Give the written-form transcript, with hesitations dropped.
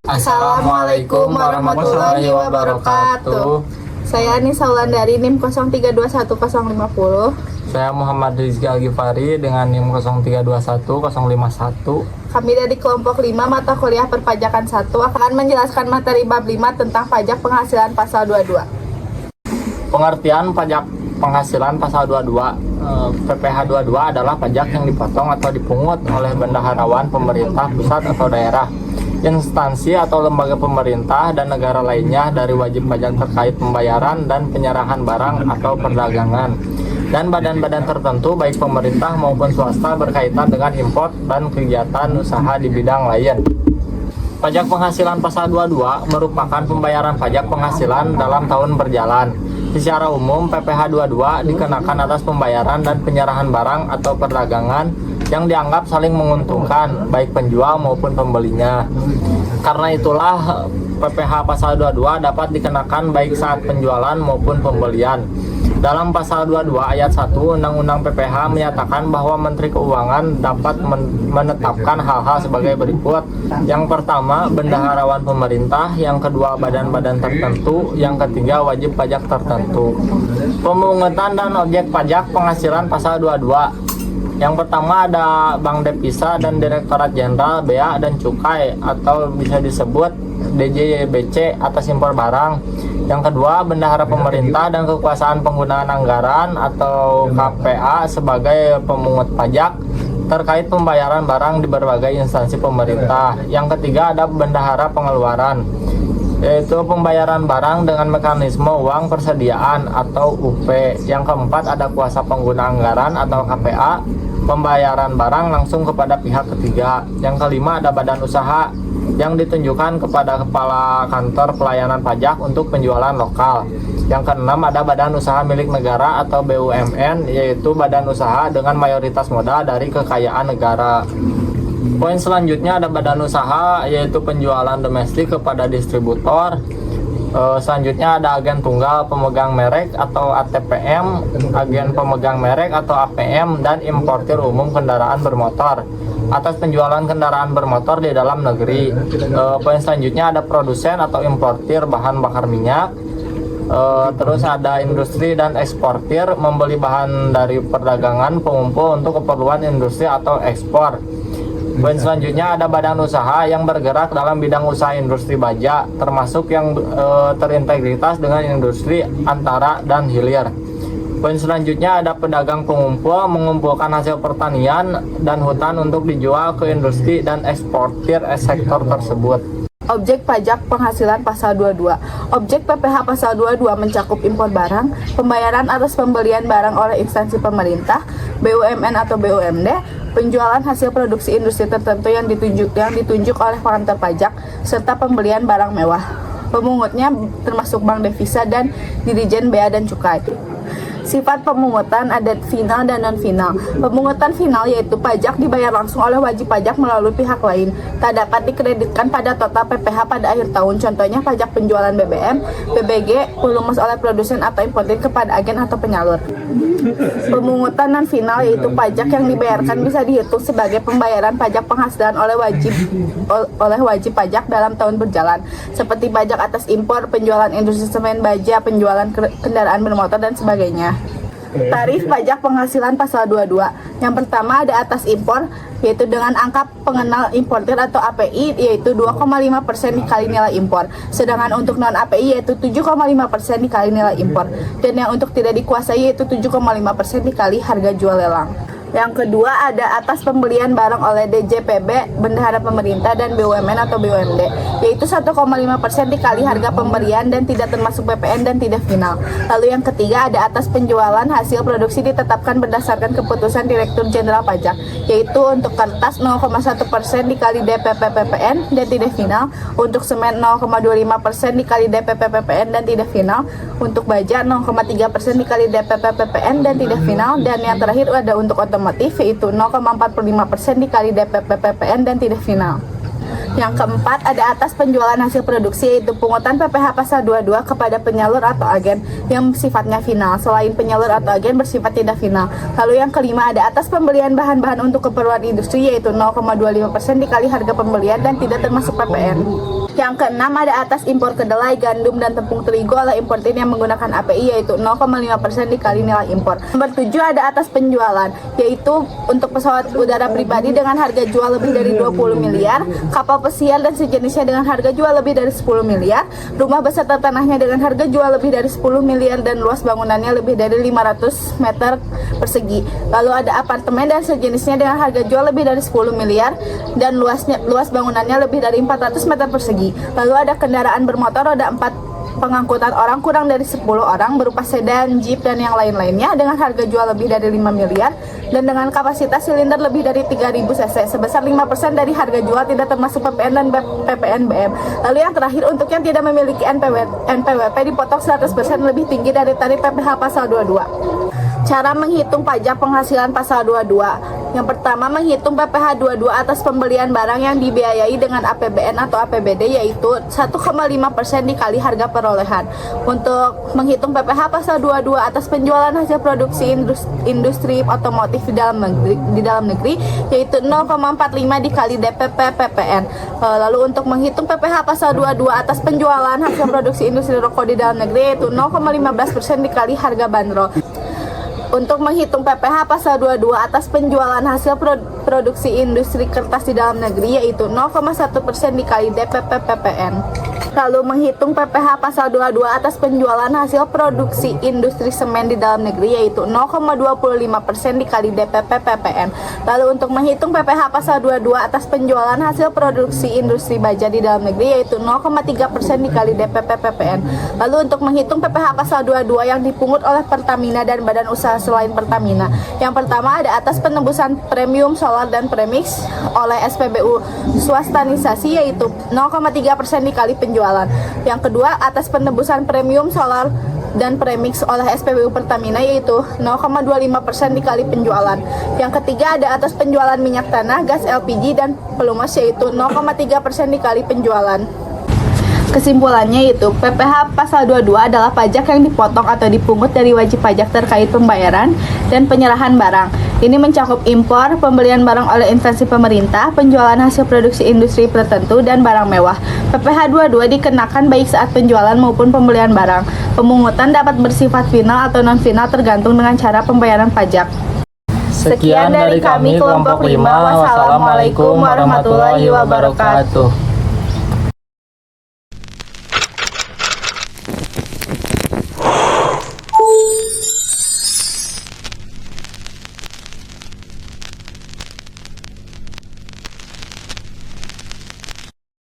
Assalamualaikum warahmatullahi wabarakatuh. Saya Anissa Wulandari NIM 0321050. Saya Muhammad Rizky Al-Ghifari dengan NIM 0321051. Kami dari kelompok 5 mata kuliah perpajakan 1 akan menjelaskan materi bab 5 tentang pajak penghasilan pasal 22. Pengertian pajak penghasilan pasal 22. PPh 22 adalah pajak yang dipotong atau dipungut oleh bendaharawan pemerintah pusat atau daerah, instansi atau lembaga pemerintah dan negara lainnya dari wajib pajak terkait pembayaran dan penyerahan barang atau perdagangan dan badan-badan tertentu baik pemerintah maupun swasta berkaitan dengan impor dan kegiatan usaha di bidang lain. Pajak penghasilan pasal 22 merupakan pembayaran pajak penghasilan dalam tahun berjalan. Secara umum, PPh 22 dikenakan atas pembayaran dan penyerahan barang atau perdagangan yang dianggap saling menguntungkan, baik penjual maupun pembelinya. Karena itulah, PPh pasal 22 dapat dikenakan baik saat penjualan maupun pembelian. Dalam pasal 22 ayat 1 Undang-Undang PPh menyatakan bahwa Menteri Keuangan dapat menetapkan hal-hal sebagai berikut. Yang pertama, bendaharawan pemerintah. Yang kedua, badan-badan tertentu. Yang ketiga, wajib pajak tertentu. Pemungutan dan objek pajak penghasilan pasal 22. Yang pertama ada Bank Devisa dan Direktorat Jenderal Bea dan Cukai atau bisa disebut DJBC atas impor barang. Yang kedua, bendahara pemerintah dan kekuasaan penggunaan anggaran atau KPA sebagai pemungut pajak terkait pembayaran barang di berbagai instansi pemerintah. Yang ketiga ada bendahara pengeluaran, yaitu pembayaran barang dengan mekanisme uang persediaan atau UP. Yang keempat ada kuasa pengguna anggaran atau KPA, pembayaran barang langsung kepada pihak ketiga. Yang kelima ada badan usaha yang ditunjukkan kepada kepala kantor pelayanan pajak untuk penjualan lokal. Yang keenam ada badan usaha milik negara atau BUMN, yaitu badan usaha dengan mayoritas modal dari kekayaan negara. Poin selanjutnya ada badan usaha, yaitu penjualan domestik kepada distributor. Selanjutnya ada agen tunggal pemegang merek atau ATPM, agen pemegang merek atau APM, dan importir umum kendaraan bermotor atas penjualan kendaraan bermotor di dalam negeri. Poin selanjutnya ada produsen atau importir bahan bakar minyak. Terus ada industri dan eksportir, membeli bahan dari perdagangan pengumpul untuk keperluan industri atau ekspor. Poin selanjutnya ada badan usaha yang bergerak dalam bidang usaha industri baja, termasuk yang terintegritas dengan industri antara dan hilir. Poin selanjutnya ada pedagang pengumpul, mengumpulkan hasil pertanian dan hutan untuk dijual ke industri dan eksportir sektor tersebut. Objek pajak penghasilan pasal 22. Objek PPh pasal 22 mencakup impor barang, pembayaran atas pembelian barang oleh instansi pemerintah, BUMN atau BUMD, penjualan hasil produksi industri tertentu yang ditunjuk oleh kantor pajak, serta pembelian barang mewah. Pemungutnya termasuk Bank Devisa dan Dirijen Bea dan Cukai. Sifat pemungutan ada final dan non-final. Pemungutan final yaitu pajak dibayar langsung oleh wajib pajak melalui pihak lain, tak dapat dikreditkan pada total PPh pada akhir tahun. Contohnya pajak penjualan BBM, PBG, pelumas oleh produsen atau importir kepada agen atau penyalur. Pemungutan non-final yaitu pajak yang dibayarkan bisa dihitung sebagai pembayaran pajak penghasilan oleh wajib pajak dalam tahun berjalan, seperti pajak atas impor, penjualan industri semen baja, penjualan kendaraan bermotor, dan sebagainya. Tarif pajak penghasilan pasal 22. Yang pertama ada atas impor, yaitu dengan angka pengenal importir atau API, yaitu 2,5% dikali nilai impor. Sedangkan untuk non API yaitu 7,5% dikali nilai impor. Dan yang untuk tidak dikuasai yaitu 7,5% dikali harga jual lelang. Yang kedua ada atas pembelian barang oleh DJPB, bendahara pemerintah, dan BUMN atau BUMD, yaitu 1,5% dikali harga pemberian dan tidak termasuk PPN dan tidak final. Lalu yang ketiga ada atas penjualan hasil produksi ditetapkan berdasarkan keputusan Direktur Jenderal Pajak, yaitu untuk kertas 0,1% dikali DPP PPN dan tidak final, untuk semen 0,25% dikali DPP PPN dan tidak final, untuk baja 0,3% dikali DPP PPN dan tidak final, dan yang terakhir ada untuk otomotif yaitu 0,45% dikali DPP PPN dan tidak final. Yang keempat, ada atas penjualan hasil produksi, yaitu pungutan PPh pasal 22 kepada penyalur atau agen yang sifatnya final, selain penyalur atau agen bersifat tidak final. Lalu yang kelima, ada atas pembelian bahan-bahan untuk keperluan industri, yaitu 0,25% dikali harga pembelian dan tidak termasuk PPN. Yang keenam, ada atas impor kedelai, gandum, dan tepung terigu oleh importir yang menggunakan API, yaitu 0,5% dikali nilai impor. Nomor 7, ada atas penjualan, yaitu untuk pesawat udara pribadi dengan harga jual lebih dari 20 miliar, kapal pesiar dan sejenisnya dengan harga jual lebih dari 10 miliar, rumah beserta tanahnya dengan harga jual lebih dari 10 miliar dan luas bangunannya lebih dari 500 meter persegi. Lalu ada apartemen dan sejenisnya dengan harga jual lebih dari 10 miliar dan luas bangunannya lebih dari 400 meter persegi. Lalu ada kendaraan bermotor roda 4 pengangkutan orang kurang dari 10 orang berupa sedan, jeep, dan yang lain-lainnya dengan harga jual lebih dari 5 miliar dan dengan kapasitas silinder lebih dari 3000 cc sebesar 5% dari harga jual tidak termasuk PPN dan PPNBM. Lalu yang terakhir, untuk yang tidak memiliki NPWP dipotong 100% lebih tinggi dari tarif PPh pasal 22. Cara menghitung pajak penghasilan pasal 22. Yang pertama, menghitung PPh 22 atas pembelian barang yang dibiayai dengan APBN atau APBD, yaitu 1,5% dikali harga perolehan. Untuk menghitung PPh pasal 22 atas penjualan hasil produksi industri otomotif di dalam negeri yaitu 0,45 dikali DPP PPN. Lalu untuk menghitung PPh pasal 22 atas penjualan hasil produksi industri rokok di dalam negeri yaitu 0,15% dikali harga bandrol. Untuk menghitung PPh pasal 22 atas penjualan hasil produksi industri kertas di dalam negeri yaitu 0,1% dikali DPP PPN. Lalu menghitung PPh pasal 22 atas penjualan hasil produksi industri semen di dalam negeri yaitu 0,25% dikali DPP PPN. Lalu untuk menghitung PPh pasal 22 atas penjualan hasil produksi industri baja di dalam negeri yaitu 0,3% dikali DPP PPN. Lalu untuk menghitung PPh pasal 22 yang dipungut oleh Pertamina dan badan usaha selain Pertamina. Yang pertama, ada atas penembusan premium solar dan premix oleh SPBU swastanisasi yaitu 0,3% dikali penjualan. Yang kedua, atas penembusan premium solar dan premix oleh SPBU Pertamina yaitu 0,25% dikali penjualan. Yang ketiga, ada atas penjualan minyak tanah, gas LPG dan pelumas yaitu 0,3% dikali penjualan. Kesimpulannya itu, PPh pasal 22 adalah pajak yang dipotong atau dipungut dari wajib pajak terkait pembayaran dan penyerahan barang. Ini mencakup impor, pembelian barang oleh instansi pemerintah, penjualan hasil produksi industri tertentu, dan barang mewah. PPh 22 dikenakan baik saat penjualan maupun pembelian barang. Pemungutan dapat bersifat final atau non-final tergantung dengan cara pembayaran pajak. Sekian dari kami kelompok 5. Wassalamualaikum warahmatullahi wabarakatuh.